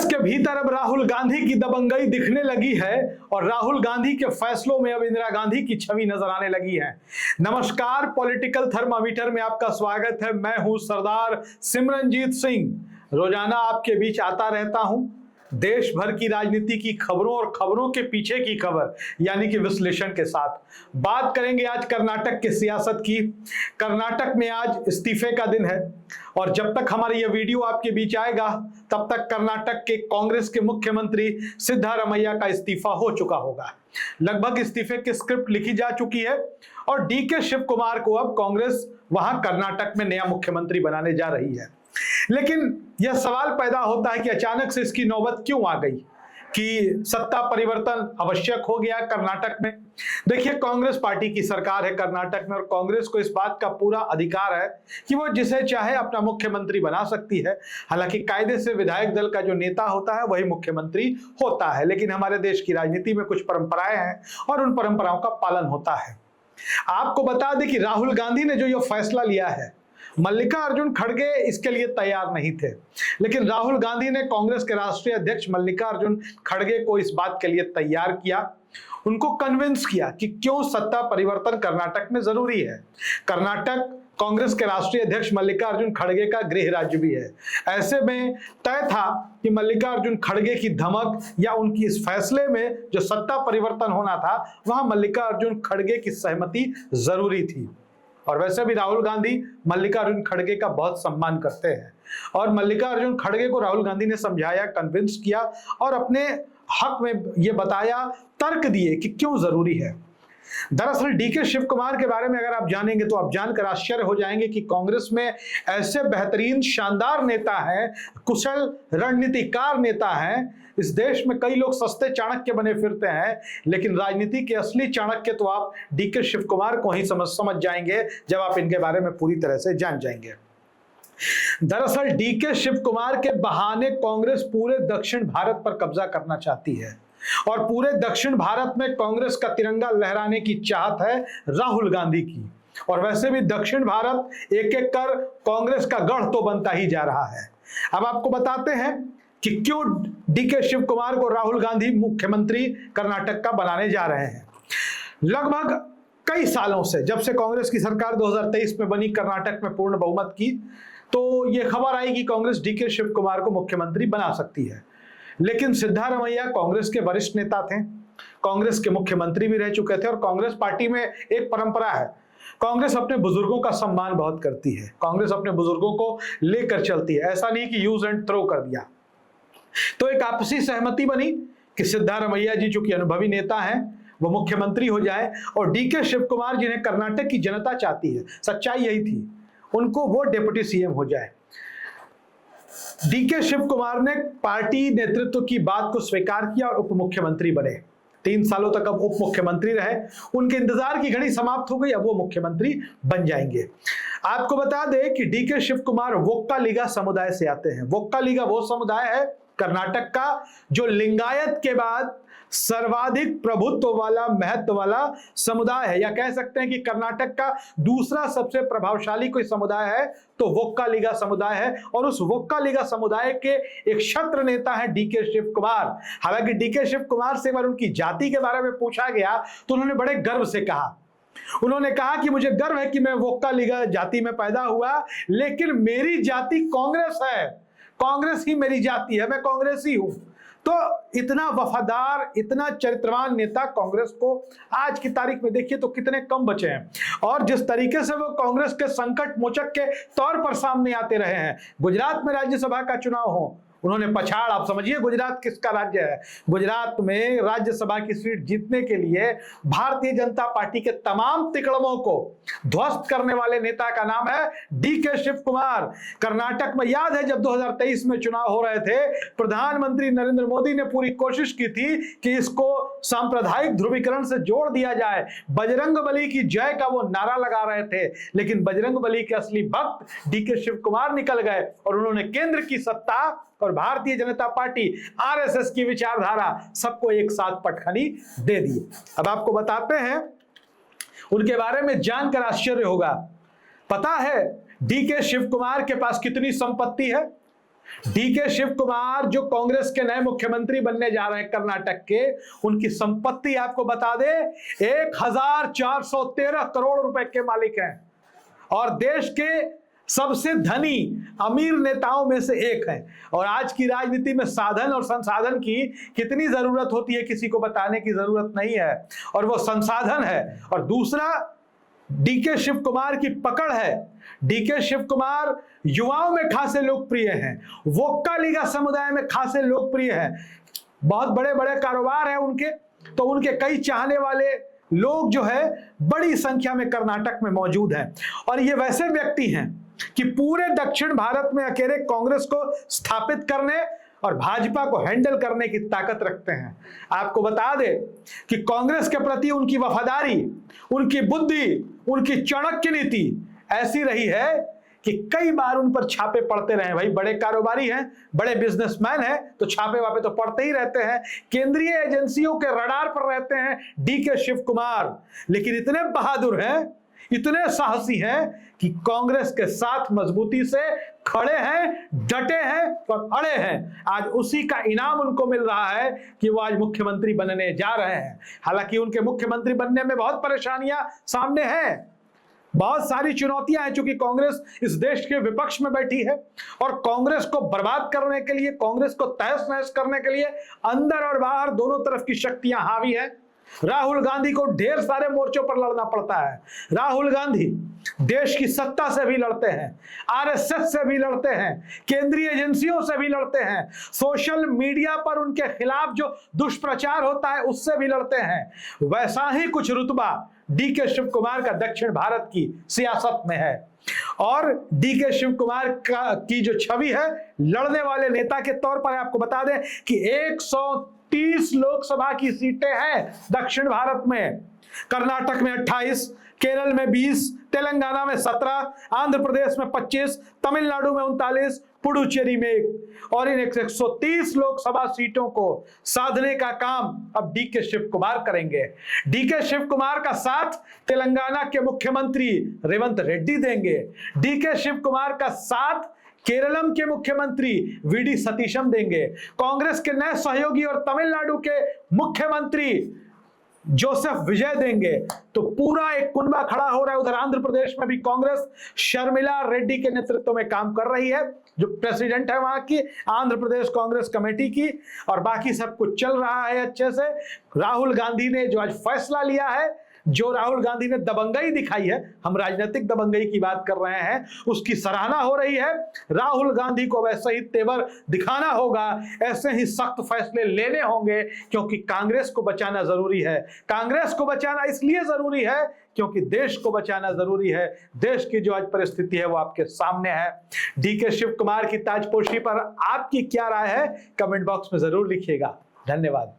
कांग्रेस के भीतर अब राहुल गांधी की दबंगई दिखने लगी है और राहुल गांधी के फैसलों में अब इंदिरा गांधी की छवि नजर आने लगी है। नमस्कार, पॉलिटिकल थर्मामीटर में आपका स्वागत है। मैं हूं सरदार सिमरनजीत सिंह। रोजाना आपके बीच आता रहता हूं देश भर की राजनीति की खबरों और खबरों के पीछे की खबर यानी कि विश्लेषण के साथ। बात करेंगे आज कर्नाटक की सियासत की। कर्नाटक में आज इस्तीफे का दिन है और जब तक हमारा यह वीडियो आपके बीच आएगा तब तक कर्नाटक के कांग्रेस के मुख्यमंत्री सिद्धारमैया का इस्तीफा हो चुका होगा। लगभग इस्तीफे की स्क्रिप्ट लिखी जा चुकी है और डीके शिव कुमार को अब कांग्रेस वहां कर्नाटक में नया मुख्यमंत्री बनाने जा रही है। लेकिन यह सवाल पैदा होता है कि अचानक से इसकी नौबत क्यों आ गई कि सत्ता परिवर्तन आवश्यक हो गया कर्नाटक में। देखिए, कांग्रेस पार्टी की सरकार है कर्नाटक में और कांग्रेस को इस बात का पूरा अधिकार है कि वो जिसे चाहे अपना मुख्यमंत्री बना सकती है। हालांकि कायदे से विधायक दल का जो नेता होता है वही मुख्यमंत्री होता है, लेकिन हमारे देश की राजनीति में कुछ परंपराएं हैं और उन परंपराओं का पालन होता है। आपको बता दें कि राहुल गांधी ने जो यह फैसला लिया है, मल्लिकार्जुन खड़गे इसके लिए तैयार नहीं थे, लेकिन राहुल गांधी ने कांग्रेस के राष्ट्रीय अध्यक्ष मल्लिकार्जुन खड़गे को इस बात के लिए तैयार किया, उनको कन्विंस किया कि क्यों सत्ता परिवर्तन कर्नाटक में जरूरी है। कर्नाटक कांग्रेस के राष्ट्रीय अध्यक्ष मल्लिकार्जुन खड़गे का गृह राज्य भी है। ऐसे में तय था कि मल्लिकार्जुन खड़गे की धमक या उनकी इस फैसले में जो सत्ता परिवर्तन होना था वहां मल्लिकार्जुन खड़गे की सहमति जरूरी थी। और वैसे भी राहुल गांधी मल्लिकार्जुन खड़गे का बहुत सम्मान करते हैं और मल्लिकार्जुन खड़गे को राहुल गांधी ने समझाया, कन्विंस किया और अपने हक में ये बताया, तर्क दिए कि क्यों जरूरी है। दरअसल डीके शिव कुमार के बारे में अगर आप जानेंगे तो आप जानकर आश्चर्य हो जाएंगे कि कांग्रेस में ऐसे बेहतरीन शानदार नेता हैं, कुशल रणनीतिकार नेता हैं। इस देश में कई लोग सस्ते चाणक्य बने फिरते हैं, लेकिन राजनीति के असली चाणक्य तो आप डीके शिव कुमार को ही समझ जाएंगे जब आप इनके बारे में पूरी तरह से जान जाएंगे। दरअसल डीके शिव कुमार के बहाने कांग्रेस पूरे दक्षिण भारत पर कब्जा करना चाहती है और पूरे दक्षिण भारत में कांग्रेस का तिरंगा लहराने की चाहत है राहुल गांधी की। और वैसे भी दक्षिण भारत एक एक कर कांग्रेस का गढ़ तो बनता ही जा रहा है। अब आपको बताते हैं कि क्यों डीके शिव कुमार को राहुल गांधी मुख्यमंत्री कर्नाटक का बनाने जा रहे हैं। लगभग कई सालों से, जब से कांग्रेस की सरकार 2023 में बनी, कर्नाटक में पूर्ण बहुमत की, तो यह खबर आई कि कांग्रेस डीके शिव कुमार को मुख्यमंत्री बना सकती है। लेकिन सिद्धारमैया कांग्रेस के वरिष्ठ नेता थे, कांग्रेस के मुख्यमंत्री भी रह चुके थे और कांग्रेस पार्टी में एक परंपरा है, कांग्रेस अपने बुजुर्गों का सम्मान बहुत करती है, कांग्रेस अपने बुजुर्गों को लेकर चलती है। ऐसा नहीं कि यूज एंड थ्रो कर दिया। तो एक आपसी सहमति बनी कि सिद्धारमैया जी, जो कि अनुभवी नेता हैं, वो मुख्यमंत्री हो जाए और डीके शिव कुमार जिन्हें कर्नाटक की जनता चाहती है, सच्चाई यही थी, उनको वो डिप्टी सीएम हो जाए। डीके शिव कुमार ने पार्टी नेतृत्व की बात को स्वीकार किया और उप मुख्यमंत्री बने। 3 सालों तक अब उप मुख्यमंत्री रहे, उनके इंतजार की घड़ी समाप्त हो गई, अब वो मुख्यमंत्री बन जाएंगे। आपको बता दें कि डीके शिव कुमार वोक्कालिगा समुदाय से आते हैं। वोक्कालिगा वो समुदाय है कर्नाटक का जो लिंगायत के बाद सर्वाधिक प्रभुत्व वाला, महत्व वाला समुदाय है, या कह सकते हैं कि कर्नाटक का दूसरा सबसे प्रभावशाली कोई समुदाय है तो वोक्कालिगा समुदाय है। और उस वोक्कालिगा समुदाय के एक छत्र नेता है डीके शिव कुमार। हालांकि डीके शिव कुमार से अगर उनकी जाति के बारे में पूछा गया तो उन्होंने बड़े गर्व से कहा, उन्होंने कहा कि मुझे गर्व है कि मैं वोक्कालिगा जाति में पैदा हुआ, लेकिन मेरी जाति कांग्रेस है, कांग्रेस ही मेरी जाति है, मैं कांग्रेसी हूं। तो इतना वफादार, इतना चरित्रवान नेता कांग्रेस को आज की तारीख में देखिए तो कितने कम बचे हैं। और जिस तरीके से वो कांग्रेस के संकट मोचक के तौर पर सामने आते रहे हैं, गुजरात में राज्यसभा का चुनाव हो, उन्होंने पछाड़, आप समझिए गुजरात किसका राज्य है, गुजरात में राज्यसभा की सीट जीतने के लिए भारतीय जनता पार्टी के तमाम तिकड़मों को ध्वस्त करने वाले नेता का नाम है डीके शिव कुमार। कर्नाटक में याद है जब 2023 में चुनाव हो रहे थे, प्रधानमंत्री नरेंद्र मोदी ने पूरी कोशिश की थी कि इसको सांप्रदायिक ध्रुवीकरण से जोड़ दिया जाए, बजरंगबली की जय का वो नारा लगा रहे थे, लेकिन बजरंगबली के असली भक्त डीके शिव कुमार निकल गए और उन्होंने केंद्र की सत्ता और भारतीय जनता पार्टी आरएसएस की विचारधारा सबको एक साथ पटखनी दे दी। अब आपको बताते हैं उनके बारे में जानकर आश्चर्य होगा। पता है डीके शिव कुमार के पास कितनी संपत्ति है? डीके शिव कुमार जो कांग्रेस के नए मुख्यमंत्री बनने जा रहे हैं कर्नाटक के, उनकी संपत्ति आपको बता दे 1413 करोड़ रुपए के मालिक हैं और देश के सबसे धनी अमीर नेताओं में से एक है। और आज की राजनीति में साधन और संसाधन की कितनी जरूरत होती है किसी को बताने की जरूरत नहीं है, और वो संसाधन है। और दूसरा, डीके शिव कुमार की पकड़ है। डीके शिव कुमार युवाओं में खासे लोकप्रिय हैं, वोक्का लीगा समुदाय में खासे लोकप्रिय हैं, बहुत बड़े बड़े कारोबार हैं उनके, तो उनके कई चाहने वाले लोग जो है बड़ी संख्या में कर्नाटक में मौजूद हैं। और ये वैसे व्यक्ति हैं कि पूरे दक्षिण भारत में अकेले कांग्रेस को स्थापित करने और भाजपा को हैंडल करने की ताकत रखते हैं। आपको बता दे कि कांग्रेस के प्रति उनकी वफादारी, उनकी बुद्धि, उनकी चाणक्य नीति ऐसी रही है कि कई बार उन पर छापे पड़ते रहे। भाई बड़े कारोबारी हैं, बड़े बिजनेसमैन हैं, तो छापे वापे तो पड़ते ही रहते हैं, केंद्रीय एजेंसियों के रडार पर रहते हैं डीके शिव कुमार। लेकिन इतने बहादुर हैं, इतने साहसी हैं कि कांग्रेस के साथ मजबूती से खड़े हैं, डटे हैं और अड़े हैं। आज उसी का इनाम उनको मिल रहा है कि वो आज मुख्यमंत्री बनने जा रहे हैं। हालांकि उनके मुख्यमंत्री बनने में बहुत परेशानियां सामने हैं, बहुत सारी चुनौतियां हैं, चूंकि कांग्रेस इस देश के विपक्ष में बैठी है और कांग्रेस को बर्बाद करने के लिए, कांग्रेस को तहस नहस करने के लिए अंदर और बाहर दोनों तरफ की शक्तियां हावी हैं। राहुल गांधी को ढेर सारे मोर्चों पर लड़ना पड़ता है। राहुल गांधी देश की सत्ता से भी लड़ते हैं, आरएसएस से भी लड़ते हैं, केंद्रीय एजेंसियों से भी लड़ते हैं, सोशल मीडिया पर उनके खिलाफ जो दुष्प्रचार होता है उससे भी लड़ते हैं। वैसा ही कुछ रुतबा डीके शिव कुमार का दक्षिण भारत की सियासत में है। और डीके शिव कुमार की जो छवि है लड़ने वाले नेता के तौर पर, आपको बता दें कि 130 लोकसभा की सीटें हैं दक्षिण भारत में। कर्नाटक में 28, केरल में 20, तेलंगाना में 17, आंध्र प्रदेश में 25, तमिलनाडु में 39, पुडुचेरी में 1। और इन 130 लोकसभा सीटों को साधने का काम अब डीके शिव कुमार करेंगे। डीके शिव कुमार का साथ तेलंगाना के मुख्यमंत्री रेवंत रेड्डी देंगे। डीके शिव कुमार का साथ केरलम के मुख्यमंत्री वीडी सतीशम देंगे। कांग्रेस के नए सहयोगी और तमिलनाडु के मुख्यमंत्री जोसेफ विजय देंगे। तो पूरा एक कुनबा खड़ा हो रहा है। उधर आंध्र प्रदेश में भी कांग्रेस शर्मिला रेड्डी के नेतृत्व में काम कर रही है, जो प्रेसिडेंट है वहां की आंध्र प्रदेश कांग्रेस कमेटी की, और बाकी सब कुछ चल रहा है अच्छे से। राहुल गांधी ने जो आज फैसला लिया है, जो राहुल गांधी ने दबंगई दिखाई है, हम राजनीतिक दबंगई की बात कर रहे हैं, उसकी सराहना हो रही है। राहुल गांधी को वैसे ही तेवर दिखाना होगा, ऐसे ही सख्त फैसले लेने होंगे, क्योंकि कांग्रेस को बचाना जरूरी है। कांग्रेस को बचाना इसलिए जरूरी है क्योंकि देश को बचाना जरूरी है। देश की जो आज परिस्थिति है वो आपके सामने है। डीके शिव कुमार की ताजपोशी पर आपकी क्या राय है, कमेंट बॉक्स में जरूर लिखिएगा। धन्यवाद।